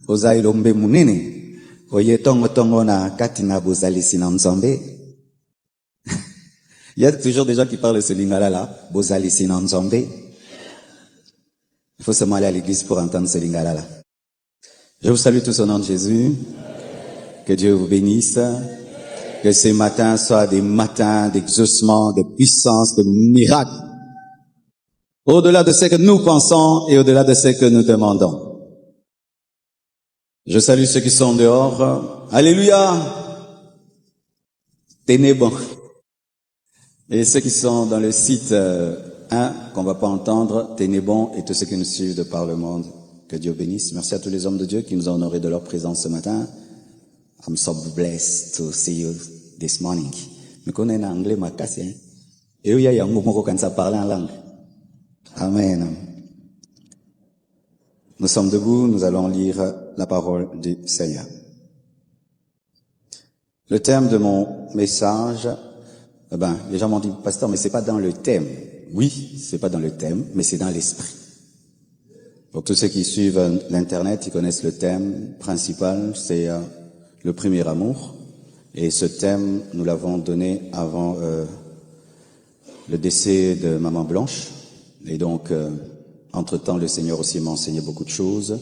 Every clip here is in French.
Oza ilombe munene. Oye tongo na katina bozali sinanzambe. Il y a toujours des gens qui parlent ce lingala là. Bozali sinanzambe. Il faut seulement aller à l'église pour entendre ce lingala là. Je vous salue tous au nom de Jésus. Que Dieu vous bénisse. Que ces matins soient des matins d'exaucement, de puissance, de miracles. Au-delà de ce que nous pensons et au-delà de ce que nous demandons. Je salue ceux qui sont dehors. Alléluia. Tenez bon. Et ceux qui sont dans le site 1, qu'on va pas entendre, tenez bon, et tous ceux qui nous suivent de par le monde. Que Dieu bénisse. Merci à tous les hommes de Dieu qui nous ont honorés de leur présence ce matin. I'm so blessed to see you this morning. Mais connais en anglais ma casse, hein. Et il y a un mot quand ça parle en langue. Amen. Nous sommes debout, nous allons lire la parole du Seigneur. Le thème de mon message, les gens m'ont dit, pasteur, mais c'est pas dans le thème. Oui, c'est pas dans le thème, mais c'est dans l'esprit. Pour tous ceux qui suivent l'internet, ils connaissent le thème principal, c'est le premier amour. Et ce thème, nous l'avons donné avant le décès de Maman Blanche. Et donc, entre-temps, le Seigneur aussi m'a enseigné beaucoup de choses.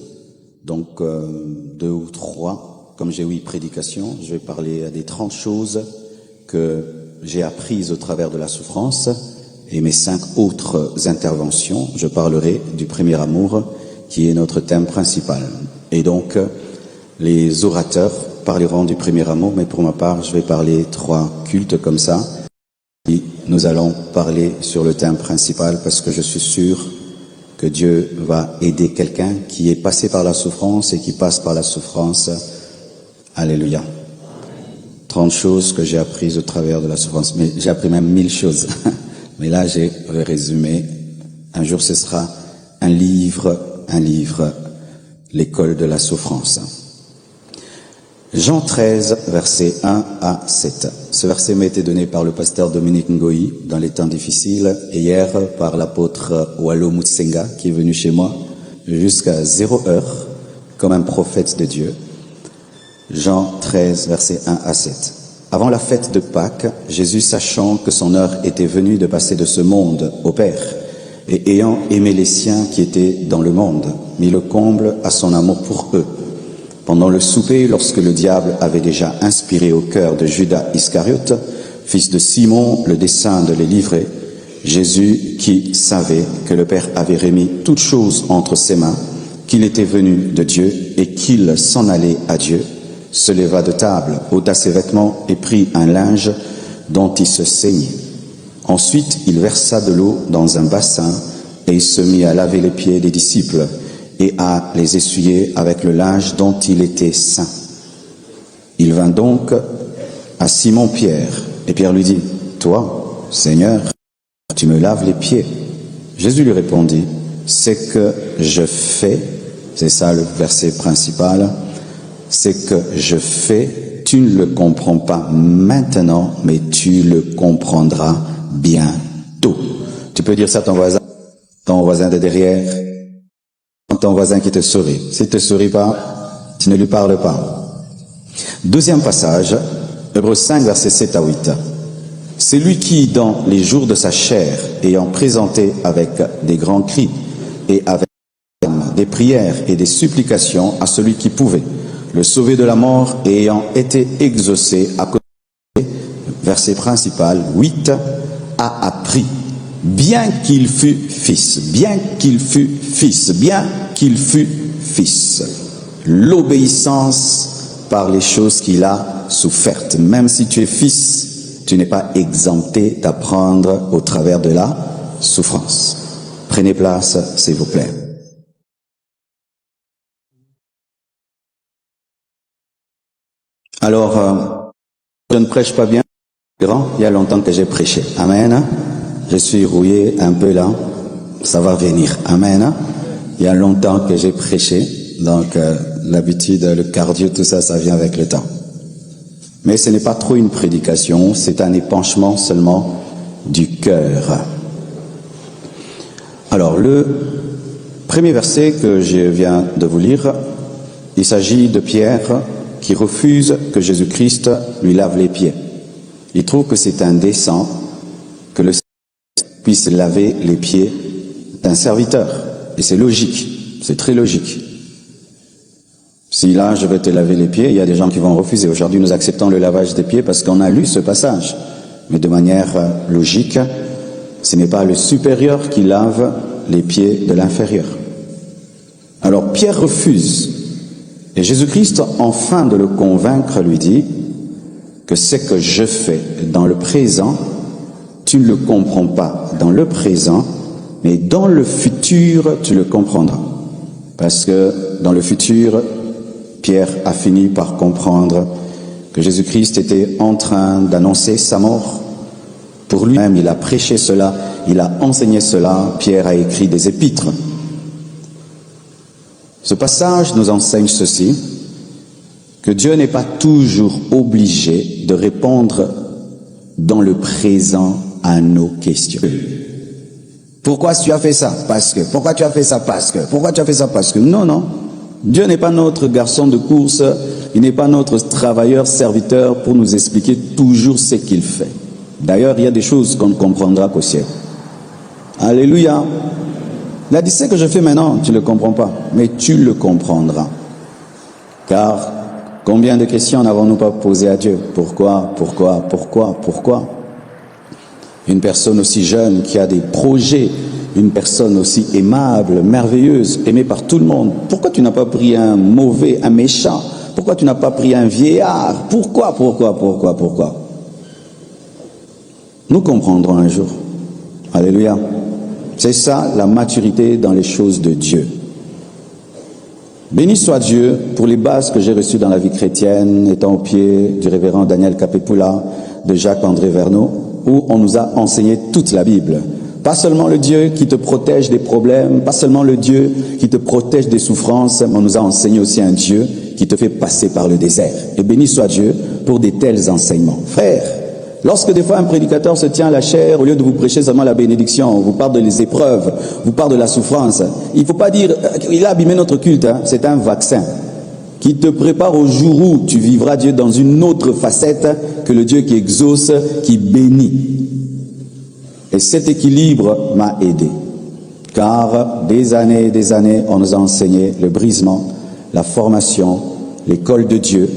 Donc, 2 ou 3, comme j'ai 8 prédications, je vais parler des 30 choses que j'ai apprises au travers de la souffrance. Et mes 5 autres interventions, je parlerai du premier amour, qui est notre thème principal. Et donc, les orateurs parleront du premier amour, mais pour ma part, je vais parler 3 cultes comme ça. Et nous allons parler sur le thème principal parce que je suis sûr que Dieu va aider quelqu'un qui est passé par la souffrance et qui passe par la souffrance. Alléluia. 30 choses que j'ai apprises au travers de la souffrance. Mais j'ai appris même 1000 choses. Mais là, j'ai résumé. Un jour, ce sera un livre, l'école de la souffrance. Jean 13, versets 1 à 7. Ce verset m'a été donné par le pasteur Dominique Ngoï dans les temps difficiles et hier par l'apôtre Wallo Mutsenga qui est venu chez moi jusqu'à 0 heure comme un prophète de Dieu. Jean 13, versets 1 à 7. Avant la fête de Pâques, Jésus, sachant que son heure était venue de passer de ce monde au Père et ayant aimé les siens qui étaient dans le monde, mit le comble à son amour pour eux. Pendant le souper, lorsque le diable avait déjà inspiré au cœur de Judas Iscariote, fils de Simon, le dessein de les livrer, Jésus, qui savait que le Père avait remis toutes choses entre ses mains, qu'il était venu de Dieu et qu'il s'en allait à Dieu, se leva de table, ôta ses vêtements et prit un linge dont il se ceignait. Ensuite, il versa de l'eau dans un bassin et il se mit à laver les pieds des disciples et à les essuyer avec le linge dont il était saint. Il vint donc à Simon-Pierre, et Pierre lui dit, « Toi, Seigneur, tu me laves les pieds. » Jésus lui répondit, « Ce que je fais, c'est ça le verset principal, ce que je fais, tu ne le comprends pas maintenant, mais tu le comprendras bientôt. » Tu peux dire ça à ton voisin de derrière, ton voisin qui te sourit. S'il te sourit pas, tu ne lui parles pas. Deuxième passage, Hébreux 5, versets 7 à 8. C'est lui qui, dans les jours de sa chair, ayant présenté avec des grands cris et avec des prières et des supplications à celui qui pouvait le sauver de la mort et ayant été exaucé à cause du verset principal 8, a appris, bien qu'il fût fils, l'obéissance par les choses qu'il a souffertes. Même si tu es fils, tu n'es pas exempté d'apprendre au travers de la souffrance. Prenez place, s'il vous plaît. Alors, je ne prêche pas bien. Il y a longtemps que j'ai prêché. Amen. Je suis rouillé un peu là. Ça va venir. Amen. Il y a longtemps que j'ai prêché. Donc, l'habitude, le cardio, tout ça, ça vient avec le temps. Mais ce n'est pas trop une prédication. C'est un épanchement seulement du cœur. Alors, le Premier verset que je viens de vous lire, il s'agit de Pierre qui refuse que Jésus-Christ lui lave les pieds. Il trouve que c'est indécent que le Seigneur puisse laver les pieds d'un serviteur. Et c'est logique, c'est très logique. Si là, je vais te laver les pieds, il y a des gens qui vont refuser. Aujourd'hui, nous acceptons le lavage des pieds parce qu'on a lu ce passage. Mais de manière logique, ce n'est pas le supérieur qui lave les pieds de l'inférieur. Alors Pierre refuse. Et Jésus-Christ, enfin de le convaincre, lui dit que ce que je fais dans le présent, tu ne le comprends pas dans le présent, mais dans le futur, tu le comprendras. Parce que dans le futur, Pierre a fini par comprendre que Jésus-Christ était en train d'annoncer sa mort. Pour lui-même, il a prêché cela, il a enseigné cela, Pierre a écrit des épîtres. Ce passage nous enseigne ceci, que Dieu n'est pas toujours obligé de répondre dans le présent à nos questions. Pourquoi tu as fait ça? Parce que. Pourquoi tu as fait ça? Parce que. Pourquoi tu as fait ça? Parce que. Non, non. Dieu n'est pas notre garçon de course, il n'est pas notre travailleur, serviteur pour nous expliquer toujours ce qu'il fait. D'ailleurs, il y a des choses qu'on ne comprendra qu'au ciel. Alléluia. Il a dit, ce que je fais maintenant, tu ne le comprends pas, mais tu le comprendras. Car combien de questions n'avons-nous pas posées à Dieu? Pourquoi? Une personne aussi jeune qui a des projets, une personne aussi aimable, merveilleuse, aimée par tout le monde. Pourquoi tu n'as pas pris un mauvais, un méchant? Pourquoi tu n'as pas pris un vieillard? Pourquoi? Nous comprendrons un jour. Alléluia. C'est ça la maturité dans les choses de Dieu. Béni soit Dieu pour les bases que j'ai reçues dans la vie chrétienne, étant au pied du révérend Daniel Capépula, de Jacques-André Verneau, où on nous a enseigné toute la Bible. Pas seulement le Dieu qui te protège des problèmes, pas seulement le Dieu qui te protège des souffrances, mais on nous a enseigné aussi un Dieu qui te fait passer par le désert. Et béni soit Dieu pour de tels enseignements. Frères, lorsque des fois un prédicateur se tient à la chair, au lieu de vous prêcher seulement la bénédiction, vous parle des épreuves, vous parle de la souffrance, il ne faut pas dire, il a abîmé notre culte, hein. C'est un vaccin qui te prépare au jour où tu vivras Dieu dans une autre facette que le Dieu qui exauce, qui bénit. Et cet équilibre m'a aidé. Car des années, on nous a enseigné le brisement, la formation, l'école de Dieu.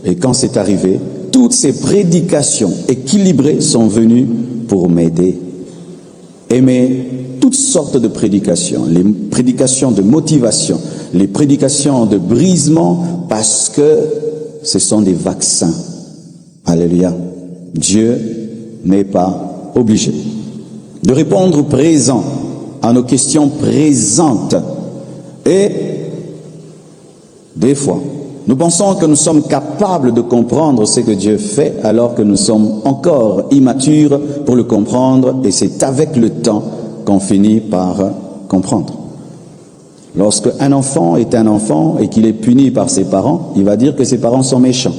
Et quand c'est arrivé, toutes ces prédications équilibrées sont venues pour m'aider. Aimer toutes sortes de prédications, les prédications de motivation, les prédications de brisement, parce que ce sont des vaccins. Alléluia. Dieu n'est pas obligé de répondre présent à nos questions présentes. Et des fois, nous pensons que nous sommes capables de comprendre ce que Dieu fait alors que nous sommes encore immatures pour le comprendre, et c'est avec le temps qu'on finit par comprendre. Lorsque un enfant est un enfant et qu'il est puni par ses parents, il va dire que ses parents sont méchants.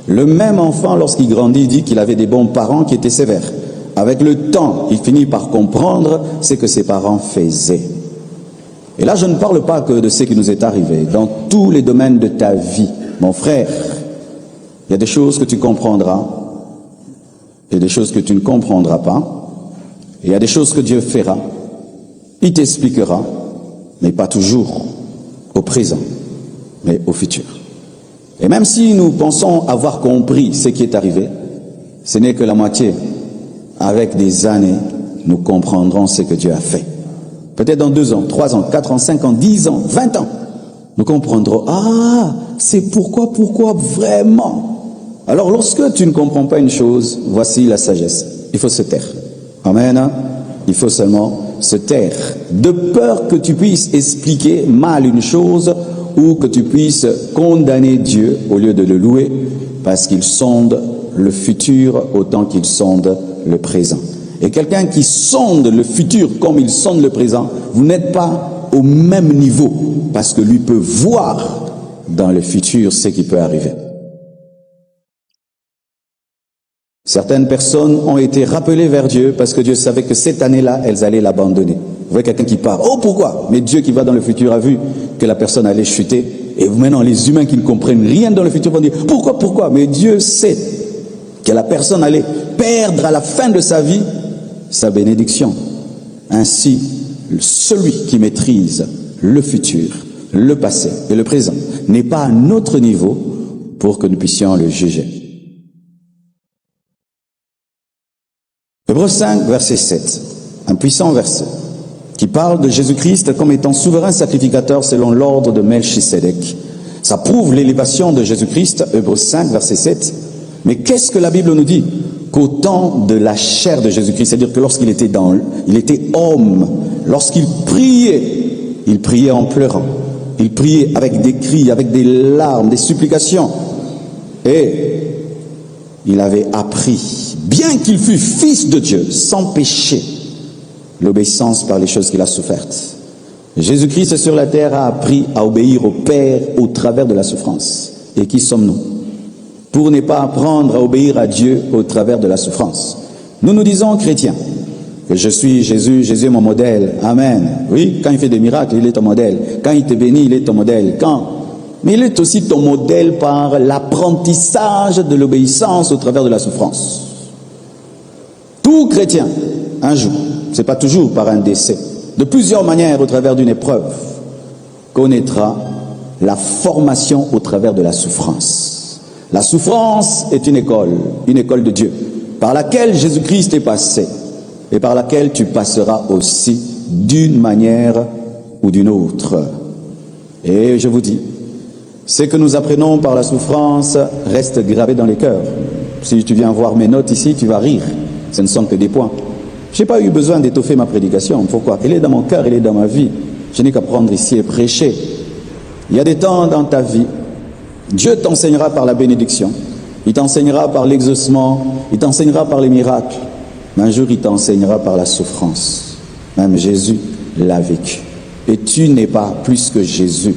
Le même enfant, lorsqu'il grandit, dit qu'il avait des bons parents qui étaient sévères. Avec le temps, il finit par comprendre ce que ses parents faisaient. Et là, je ne parle pas que de ce qui nous est arrivé. Dans tous les domaines de ta vie, mon frère, il y a des choses que tu comprendras et des choses que tu ne comprendras pas. Et il y a des choses que Dieu fera. Il t'expliquera, mais pas toujours au présent, mais au futur. Et même si nous pensons avoir compris ce qui est arrivé, ce n'est que la moitié. Avec des années, nous comprendrons ce que Dieu a fait. Peut-être dans 2 ans, 3 ans, 4 ans, 5 ans, 10 ans, 20 ans, nous comprendrons, ah, c'est pourquoi vraiment. Alors lorsque tu ne comprends pas une chose, voici la sagesse. Il faut se taire. Amen. Il faut seulement se taire. De peur que tu puisses expliquer mal une chose ou que tu puisses condamner Dieu au lieu de le louer, parce qu'il sonde le futur autant qu'il sonde le présent. Et quelqu'un qui sonde le futur comme il sonde le présent, vous n'êtes pas au même niveau, parce que lui peut voir dans le futur ce qui peut arriver. Certaines personnes ont été rappelées vers Dieu parce que Dieu savait que cette année-là, elles allaient l'abandonner. Vous voyez quelqu'un qui part. Oh, pourquoi? Mais Dieu qui va dans le futur a vu que la personne allait chuter. Et maintenant, les humains qui ne comprennent rien dans le futur vont dire, pourquoi? Mais Dieu sait que la personne allait perdre à la fin de sa vie sa bénédiction. Ainsi, celui qui maîtrise le futur, le passé et le présent n'est pas à notre niveau pour que nous puissions le juger. Hébreux 5, verset 7, un puissant verset qui parle de Jésus-Christ comme étant souverain sacrificateur selon l'ordre de Melchisédek. Ça prouve l'élévation de Jésus-Christ, Hébreux 5, verset 7. Mais qu'est-ce que la Bible nous dit? Qu'au temps de la chair de Jésus-Christ, c'est-à-dire que lorsqu'il était il était homme, lorsqu'il priait en pleurant, il priait avec des cris, avec des larmes, des supplications. Et il avait appris, bien qu'il fût fils de Dieu, sans péché, l'obéissance par les choses qu'il a souffertes. Jésus-Christ sur la terre a appris à obéir au Père au travers de la souffrance. Et qui sommes-nous pour ne pas apprendre à obéir à Dieu au travers de la souffrance? Nous nous disons chrétiens que je suis Jésus, Jésus est mon modèle. Amen. Oui, quand il fait des miracles, il est ton modèle. Quand il te bénit, il est ton modèle. Mais il est aussi ton modèle par l'apprentissage de l'obéissance au travers de la souffrance. Tout chrétien, un jour, c'est pas toujours par un décès, de plusieurs manières au travers d'une épreuve, connaîtra la formation au travers de la souffrance. La souffrance est une école de Dieu, par laquelle Jésus-Christ est passé, et par laquelle tu passeras aussi d'une manière ou d'une autre. Et je vous dis, ce que nous apprenons par la souffrance reste gravé dans les cœurs. Si tu viens voir mes notes ici, tu vas rire. Ce ne sont que des points. Je n'ai pas eu besoin d'étoffer ma prédication. Pourquoi? Elle est dans mon cœur, elle est dans ma vie. Je n'ai qu'à prendre ici et prêcher. Il y a des temps dans ta vie, Dieu t'enseignera par la bénédiction. Il t'enseignera par l'exaucement. Il t'enseignera par les miracles. Mais un jour, il t'enseignera par la souffrance. Même Jésus l'a vécu. Et tu n'es pas plus que Jésus.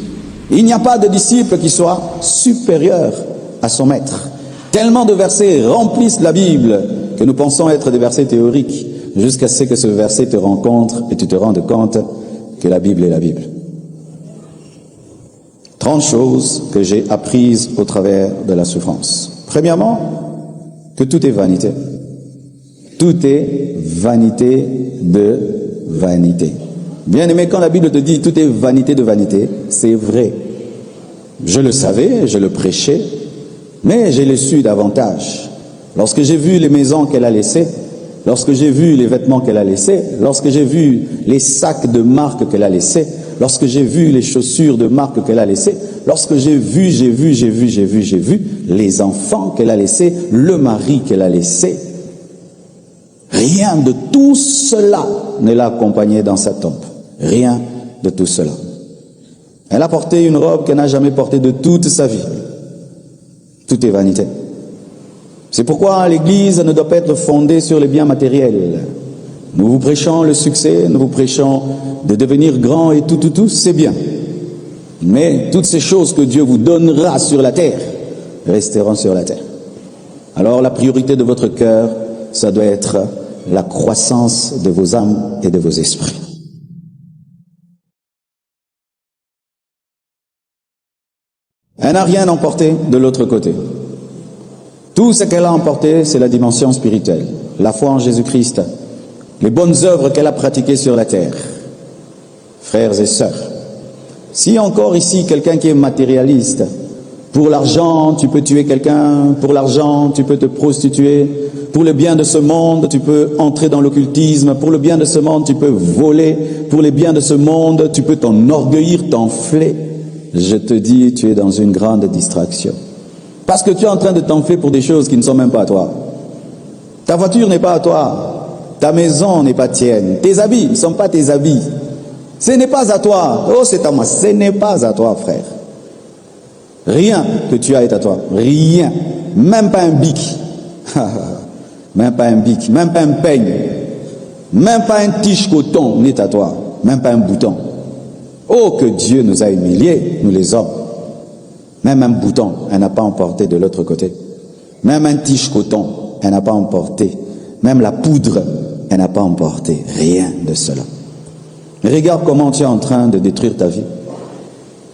Il n'y a pas de disciple qui soit supérieur à son maître. Tellement de versets remplissent la Bible que nous pensons être des versets théoriques, jusqu'à ce que ce verset te rencontre et tu te rendes compte que la Bible est la Bible. 30 choses que j'ai apprises au travers de la souffrance. Premièrement, que tout est vanité. Tout est vanité de vanité. Bien aimé, quand la Bible te dit tout est vanité de vanité, c'est vrai. Je le savais, je le prêchais, mais je l'ai su davantage. Lorsque j'ai vu les maisons qu'elle a laissées, lorsque j'ai vu les vêtements qu'elle a laissés, lorsque j'ai vu les sacs de marque qu'elle a laissés, lorsque j'ai vu les chaussures de marque qu'elle a laissées, lorsque j'ai vu les enfants qu'elle a laissés, le mari qu'elle a laissé, rien de tout cela ne l'a accompagnée dans sa tombe. Rien de tout cela. Elle a porté une robe qu'elle n'a jamais portée de toute sa vie. Tout est vanité. C'est pourquoi l'Église ne doit pas être fondée sur les biens matériels. Nous vous prêchons le succès, nous vous prêchons de devenir grand et tout, c'est bien. Mais toutes ces choses que Dieu vous donnera sur la terre resteront sur la terre. Alors la priorité de votre cœur, ça doit être la croissance de vos âmes et de vos esprits. Elle n'a rien emporté de l'autre côté. Tout ce qu'elle a emporté, c'est la dimension spirituelle, la foi en Jésus-Christ, les bonnes œuvres qu'elle a pratiquées sur la terre. Frères et sœurs, si encore ici quelqu'un qui est matérialiste, pour l'argent tu peux tuer quelqu'un, pour l'argent tu peux te prostituer, pour le bien de ce monde tu peux entrer dans l'occultisme, pour le bien de ce monde tu peux voler, pour le bien de ce monde tu peux t'enorgueillir, t'enfler, je te dis, tu es dans une grande distraction. Parce que tu es en train de t'enfler pour des choses qui ne sont même pas à toi. Ta voiture n'est pas à toi. Ta maison n'est pas tienne. Tes habits ne sont pas tes habits. Ce n'est pas à toi. Oh, c'est à moi. Ce n'est pas à toi, frère. Rien que tu as est à toi. Rien. Même pas un bic. Même pas un bic. Même pas un peigne. Même pas un tige coton n'est à toi. Même pas un bouton. Oh, que Dieu nous a humiliés, nous les hommes. Même un bouton, elle n'a pas emporté de l'autre côté. Même un tige coton, elle n'a pas emporté. Même la poudre, elle n'a pas emporté. Rien de cela. Mais regarde comment tu es en train de détruire ta vie.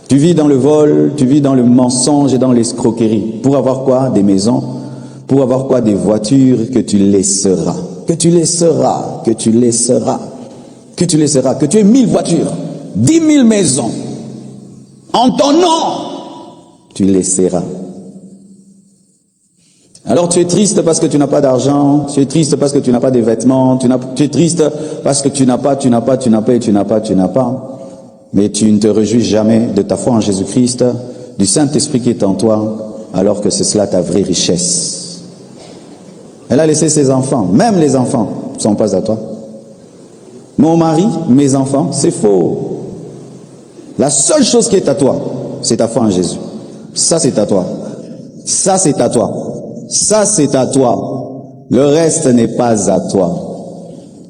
Tu vis dans le vol, tu vis dans le mensonge et dans l'escroquerie. Pour avoir quoi? Des maisons. Pour avoir quoi? Des voitures que tu laisseras. Que tu laisseras. Que tu laisseras. Que tu laisseras. Que tu aies 1000 voitures. 10 000 maisons. En ton nom, tu laisseras. Alors tu es triste parce que tu n'as pas d'argent, tu es triste parce que tu n'as pas de vêtements, tu es triste parce que tu n'as pas. Mais tu ne te réjouis jamais de ta foi en Jésus-Christ, du Saint-Esprit qui est en toi, alors que c'est cela ta vraie richesse. Elle a laissé ses enfants, même les enfants ne sont pas à toi. Mon mari, mes enfants, c'est faux. La seule chose qui est à toi, c'est ta foi en Jésus. Ça c'est à toi. Ça c'est à toi. Ça c'est à toi. Le reste n'est pas à toi.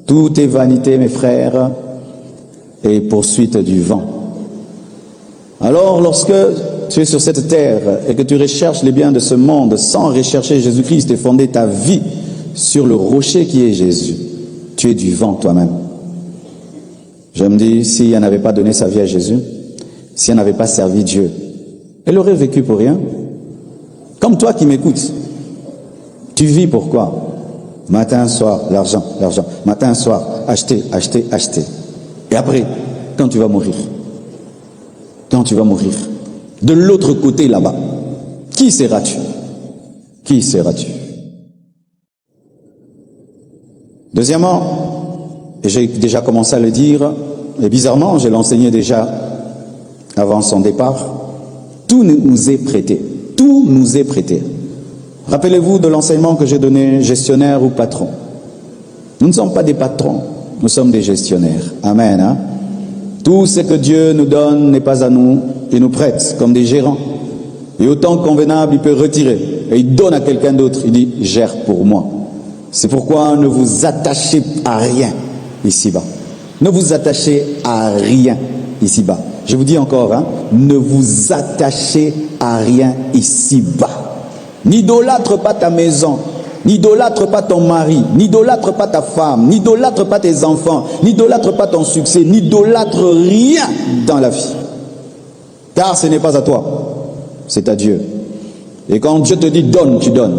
Tout est vanité, mes frères, et poursuite du vent. Alors, lorsque tu es sur cette terre et que tu recherches les biens de ce monde sans rechercher Jésus-Christ et fonder ta vie sur le rocher qui est Jésus, tu es du vent toi-même. Je me dis, si elle n'avait pas donné sa vie à Jésus, si elle n'avait pas servi Dieu, elle aurait vécu pour rien. Comme toi qui m'écoutes, tu vis pour quoi? Matin, soir, l'argent, l'argent. Matin, soir, acheter, acheter, acheter. Et après, quand tu vas mourir, de l'autre côté là-bas, qui seras-tu? Qui seras-tu? Deuxièmement, et j'ai déjà commencé à le dire, et bizarrement, je l'enseignais déjà avant son départ, tout nous est prêté. Tout nous est prêté. Rappelez-vous de l'enseignement que j'ai donné, gestionnaire ou patron. Nous ne sommes pas des patrons, nous sommes des gestionnaires. Amen. Hein? Tout ce que Dieu nous donne n'est pas à nous, il nous prête comme des gérants. Et au temps convenable, il peut retirer. Et il donne à quelqu'un d'autre, il dit, gère pour moi. C'est pourquoi ne vous attachez à rien ici-bas. Ne vous attachez à rien ici-bas. Je vous dis encore, hein, ne vous attachez à rien ici-bas. N'idolâtre pas ta maison, n'idolâtre pas ton mari, n'idolâtre pas ta femme, n'idolâtre pas tes enfants, n'idolâtre pas ton succès, n'idolâtre rien dans la vie. Car ce n'est pas à toi, c'est à Dieu. Et quand Dieu te dit donne, tu donnes.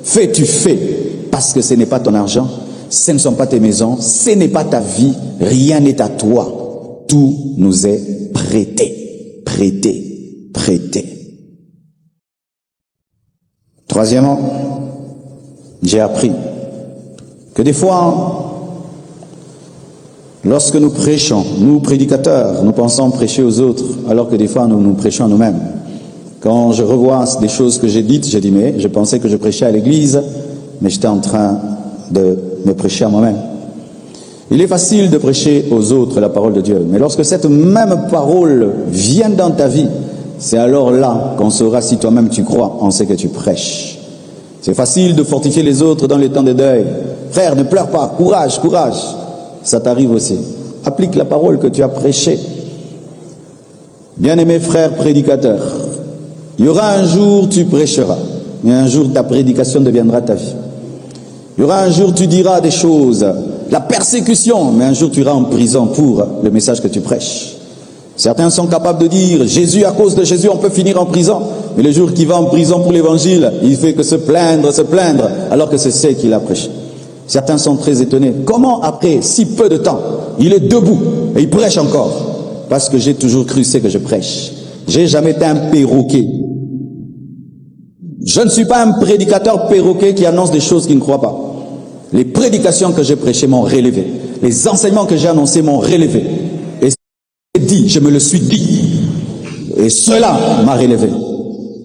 Fais, tu fais. Parce que ce n'est pas ton argent, ce ne sont pas tes maisons, ce n'est pas ta vie, rien n'est à toi. Tout nous est prêté, prêté, prêté. Troisièmement, j'ai appris que des fois, lorsque nous prêchons, nous prédicateurs, nous pensons prêcher aux autres, alors que des fois nous prêchons à nous-mêmes. Quand je revois des choses que j'ai dites, j'ai dit mais je pensais que je prêchais à l'église, mais j'étais en train de me prêcher à moi-même. Il est facile de prêcher aux autres la parole de Dieu, mais lorsque cette même parole vient dans ta vie, c'est alors là qu'on saura si toi-même tu crois en ce que tu prêches. C'est facile de fortifier les autres dans les temps de deuil. Frère, ne pleure pas, courage, courage. Ça t'arrive aussi. Applique la parole que tu as prêchée. Bien-aimé frère prédicateur, il y aura un jour tu prêcheras, mais un jour ta prédication deviendra ta vie. Il y aura un jour tu diras des choses, la persécution, mais un jour tu iras en prison pour le message que tu prêches. Certains sont capables de dire, Jésus, à cause de Jésus, on peut finir en prison. Mais le jour qu'il va en prison pour l'évangile, il fait que se plaindre, alors que c'est ce qu'il a prêché. Certains sont très étonnés. Comment après si peu de temps, il est debout et il prêche encore? Parce que j'ai toujours cru ce que je prêche. J'ai jamais été un perroquet. Je ne suis pas un prédicateur perroquet qui annonce des choses qu'il ne croit pas. Les prédications que j'ai prêchées m'ont relevé. Les enseignements que j'ai annoncés m'ont relevé. Dit, je me le suis dit, et cela m'a relevé.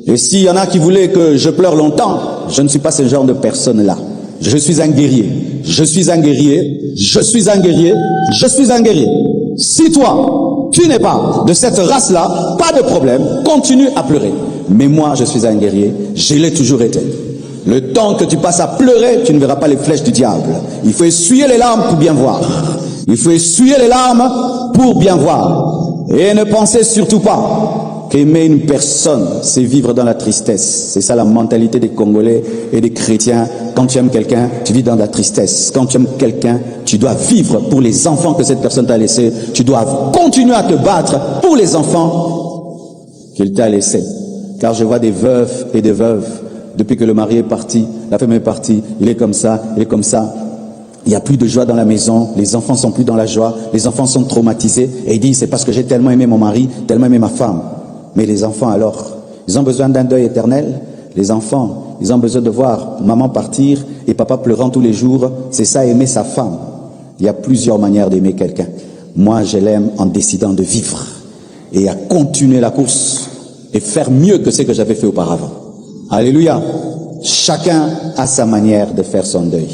Et s'il y en a qui voulaient que je pleure longtemps, je ne suis pas ce genre de personne-là. Je suis un guerrier, je suis un guerrier, je suis un guerrier, je suis un guerrier. Si toi, tu n'es pas de cette race-là, pas de problème, continue à pleurer. Mais moi, je suis un guerrier, je l'ai toujours été. Le temps que tu passes à pleurer, tu ne verras pas les flèches du diable. Il faut essuyer les larmes pour bien voir. Il faut essuyer les larmes pour bien voir. Et ne pensez surtout pas qu'aimer une personne, c'est vivre dans la tristesse. C'est ça la mentalité des Congolais et des chrétiens Quand tu aimes quelqu'un, tu vis dans la tristesse. Quand tu aimes quelqu'un, tu dois vivre pour les enfants que cette personne t'a laissés. Tu dois continuer à te battre pour les enfants qu'il t'a laissés. Car je vois des veufs et des veuves. Depuis que le mari est parti, la femme est partie, il est comme ça, il est comme ça. Il n'y a plus de joie dans la maison, les enfants sont plus dans la joie, les enfants sont traumatisés. Et ils disent, c'est parce que j'ai tellement aimé mon mari, tellement aimé ma femme. Mais les enfants alors, ils ont besoin d'un deuil éternel. Les enfants, ils ont besoin de voir maman partir et papa pleurant tous les jours. C'est ça, aimer sa femme. Il y a plusieurs manières d'aimer quelqu'un. Moi, je l'aime en décidant de vivre et à continuer la course et faire mieux que ce que j'avais fait auparavant. Alléluia. Chacun a sa manière de faire son deuil.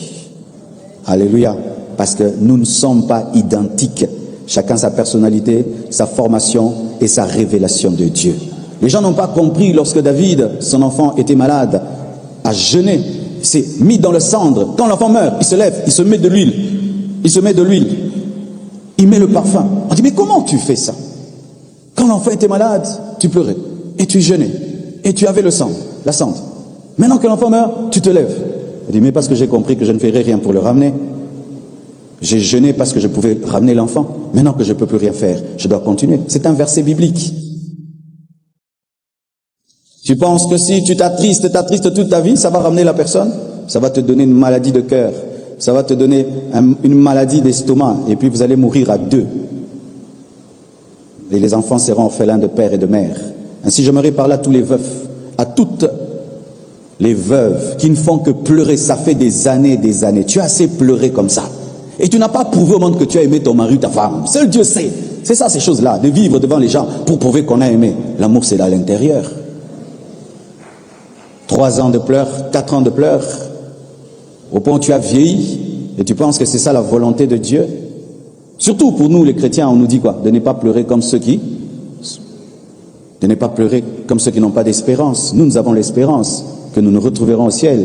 Alléluia. Parce que nous ne sommes pas identiques. Chacun sa personnalité, sa formation et sa révélation de Dieu. Les gens n'ont pas compris lorsque David, son enfant, était malade, a jeûné, s'est mis dans le cendre. Quand l'enfant meurt, il se lève, il se met de l'huile. Il se met de l'huile. Il met le parfum. On dit, mais comment tu fais ça? Quand l'enfant était malade, tu pleurais. Et tu jeûnais. Et tu avais le sang, la cendre. Maintenant que l'enfant meurt, tu te lèves. Il dit, mais parce que j'ai compris que je ne ferai rien pour le ramener. J'ai jeûné parce que je pouvais ramener l'enfant. Maintenant que je ne peux plus rien faire, je dois continuer. C'est un verset biblique. Tu penses que si tu t'attristes toute ta vie, ça va ramener la personne? Ça va te donner une maladie de cœur. Ça va te donner une maladie d'estomac. Et puis vous allez mourir à deux. Et les enfants seront orphelins de père et de mère. Ainsi j'aimerais parler à tous les veufs, à toutes les veuves qui ne font que pleurer. Ça fait des années. Tu as assez pleuré comme ça. Et tu n'as pas prouvé au monde que tu as aimé ton mari ou ta femme. Seul Dieu sait. C'est ça, ces choses-là, de vivre devant les gens pour prouver qu'on a aimé. L'amour, c'est là à l'intérieur. 3 ans de pleurs, 4 ans de pleurs, au point où tu as vieilli, et tu penses que c'est ça la volonté de Dieu. Surtout pour nous les chrétiens, on nous dit quoi? De ne pas pleurer comme ceux qui n'ont pas d'espérance. Nous avons l'espérance que nous nous retrouverons au ciel.